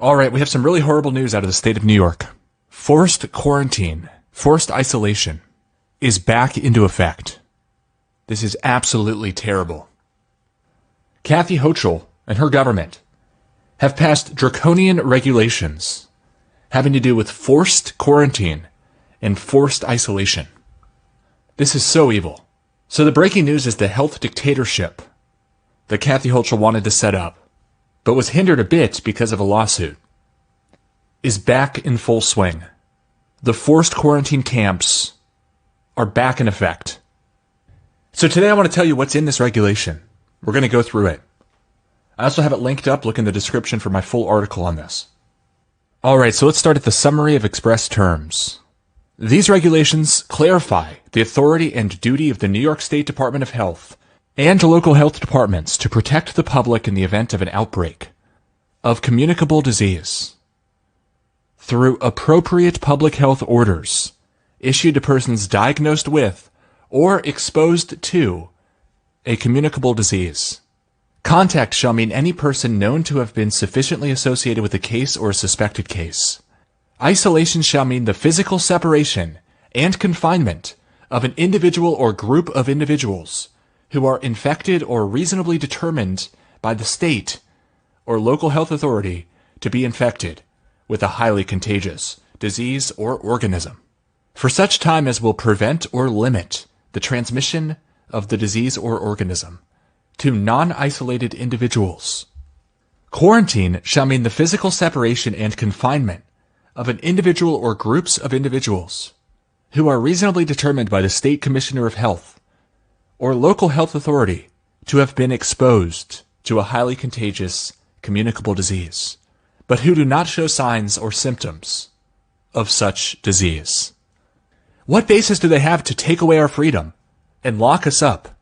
All right, we have some really horrible news out of the state of New York. Forced quarantine, forced isolation is back into effect. This is absolutely terrible. Kathy Hochul and her government have passed draconian regulations having to do with forced quarantine and forced isolation. This is so evil. So the breaking news is the health dictatorship that Kathy Hochul wanted to set up, but was hindered a bit because of a lawsuit, is back in full swing. The forced quarantine camps are back in effect. So today I want to tell you what's in this regulation. We're going to go through it. I also have it linked up. Look in the description for my full article on this. All right, so let's start at the summary of express terms. These regulations clarify the authority and duty of the New York State Department of Health and local health departments to protect the public in the event of an outbreak of communicable disease through appropriate public health orders issued to persons diagnosed with or exposed to a communicable disease. Contact shall mean any person known to have been sufficiently associated with a case or a suspected case. Isolation shall mean the physical separation and confinement of an individual or group of individuals who are infected or reasonably determined by the state or local health authority to be infected with a highly contagious disease or organism, for such time as will prevent or limit the transmission of the disease or organism to non-isolated individuals. Quarantine shall mean the physical separation and confinement of an individual or groups of individuals who are reasonably determined by the State Commissioner of Health or local health authority to have been exposed to a highly contagious communicable disease, but who do not show signs or symptoms of such disease. What basis do they have to take away our freedom and lock us up,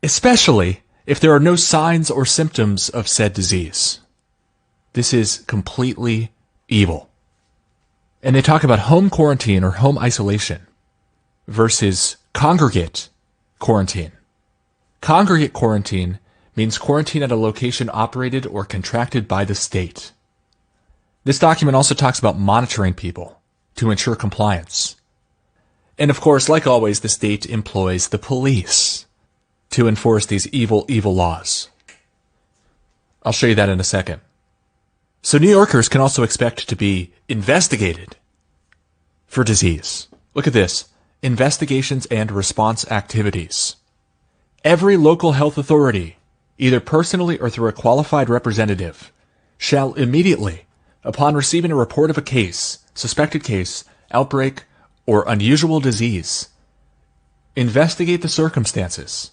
especially if there are no signs or symptoms of said disease? This is completely evil. And they talk about home quarantine or home isolation versus congregate quarantine. Congregate quarantine means quarantine at a location operated or contracted by the state. This document also talks about monitoring people to ensure compliance. And of course, like always, the state employs the police to enforce these evil, evil laws. I'll show you that in a second. So New Yorkers can also expect to be investigated for disease. Look at this. Investigations and response activities. Every local health authority, either personally or through a qualified representative, shall immediately, upon receiving a report of a case, suspected case, outbreak, or unusual disease, investigate the circumstances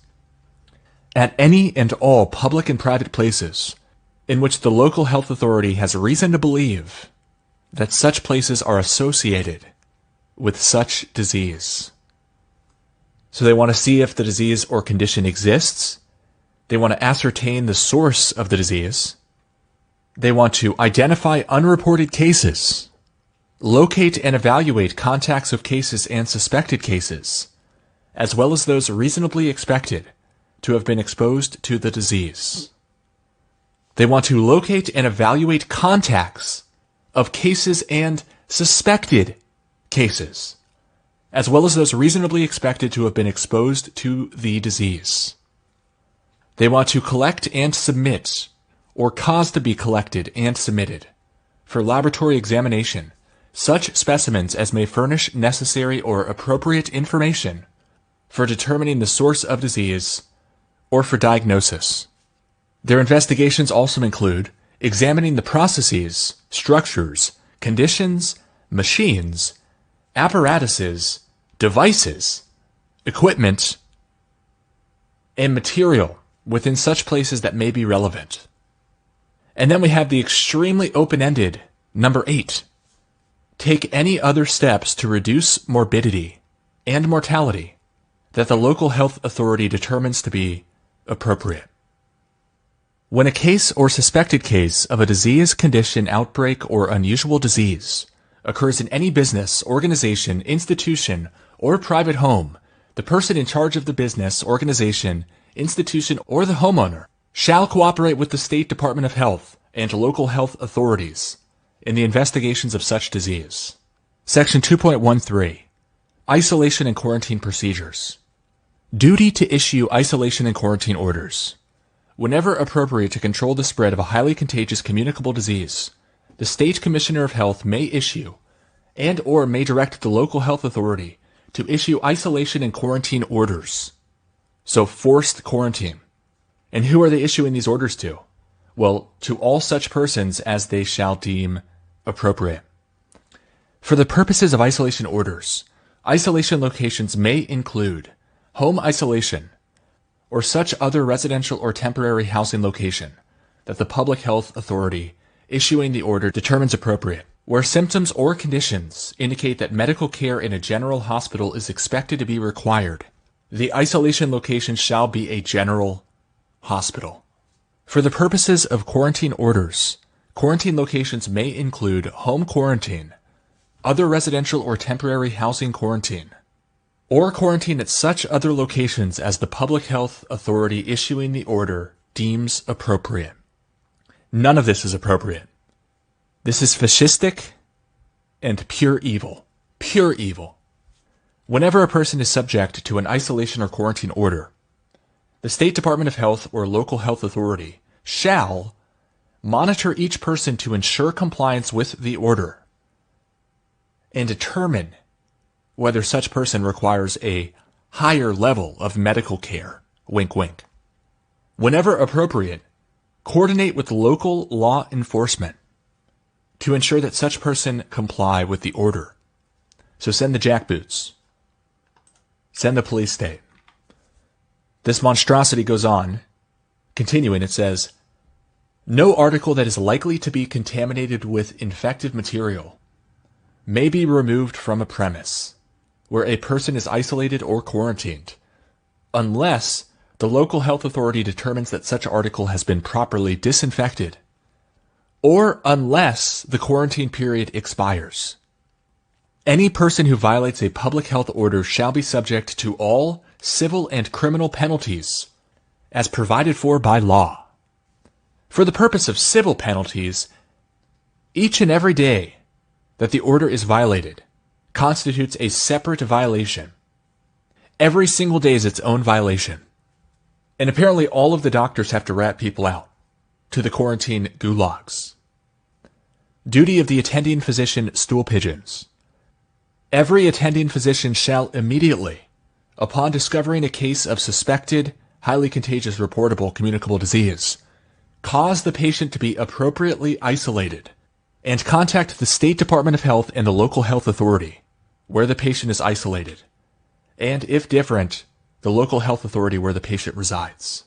at any and all public and private places in which the local health authority has reason to believe that such places are associated with such disease. So they want to see if the disease or condition exists. They want to ascertain the source of the disease. They want to identify unreported cases, locate and evaluate contacts of cases and suspected cases, as well as those reasonably expected to have been exposed to the disease. They want to locate and evaluate contacts of cases and suspected cases, as well as those reasonably expected to have been exposed to the disease. They want to collect and submit, or cause to be collected and submitted, for laboratory examination, such specimens as may furnish necessary or appropriate information for determining the source of disease or for diagnosis. Their investigations also include examining the processes, structures, conditions, machines, apparatuses, devices, equipment, and material within such places that may be relevant. And then we have the extremely open-ended number 8. Take any other steps to reduce morbidity and mortality that the local health authority determines to be appropriate. When a case or suspected case of a disease, condition, outbreak, or unusual disease occurs in any business, organization, institution, or private home, the person in charge of the business, organization, institution, or the homeowner shall cooperate with the State Department of Health and local health authorities in the investigations of such disease. Section 2.13. Isolation and quarantine procedures. Duty to issue isolation and quarantine orders. Whenever appropriate to control the spread of a highly contagious communicable disease, the State Commissioner of Health may issue and/or may direct the local health authority to issue isolation and quarantine orders. So forced quarantine. And who are they issuing these orders to? Well, to all such persons as they shall deem appropriate. For the purposes of isolation orders, isolation locations may include home isolation or such other residential or temporary housing location that the public health authority issuing the order determines appropriate, where symptoms or conditions indicate that medical care in a general hospital is expected to be required. The isolation location shall be a general hospital. For the purposes of quarantine orders, quarantine locations may include home quarantine, other residential or temporary housing quarantine, or quarantine at such other locations as the public health authority issuing the order deems appropriate. None of this is appropriate. This is fascistic and pure evil. Pure evil. Whenever a person is subject to an isolation or quarantine order, the State Department of Health or local health authority shall monitor each person to ensure compliance with the order and determine whether such person requires a higher level of medical care. Wink, wink. Whenever appropriate, coordinate with local law enforcement to ensure that such person comply with the order. So send the jackboots. Send the police state. This monstrosity goes on. Continuing, it says, no article that is likely to be contaminated with infective material may be removed from a premise where a person is isolated or quarantined, unless the local health authority determines that such article has been properly disinfected, or unless the quarantine period expires. Any person who violates a public health order shall be subject to all civil and criminal penalties as provided for by law. For the purpose of civil penalties, each and every day that the order is violated constitutes a separate violation. Every single day is its own violation. And apparently all of the doctors have to rat people out to the quarantine gulags. Duty of the attending physician stool pigeons. Every attending physician shall immediately, upon discovering a case of suspected, highly contagious, reportable, communicable disease, cause the patient to be appropriately isolated and contact the State Department of Health and the local health authority where the patient is isolated, and if different, the local health authority where the patient resides.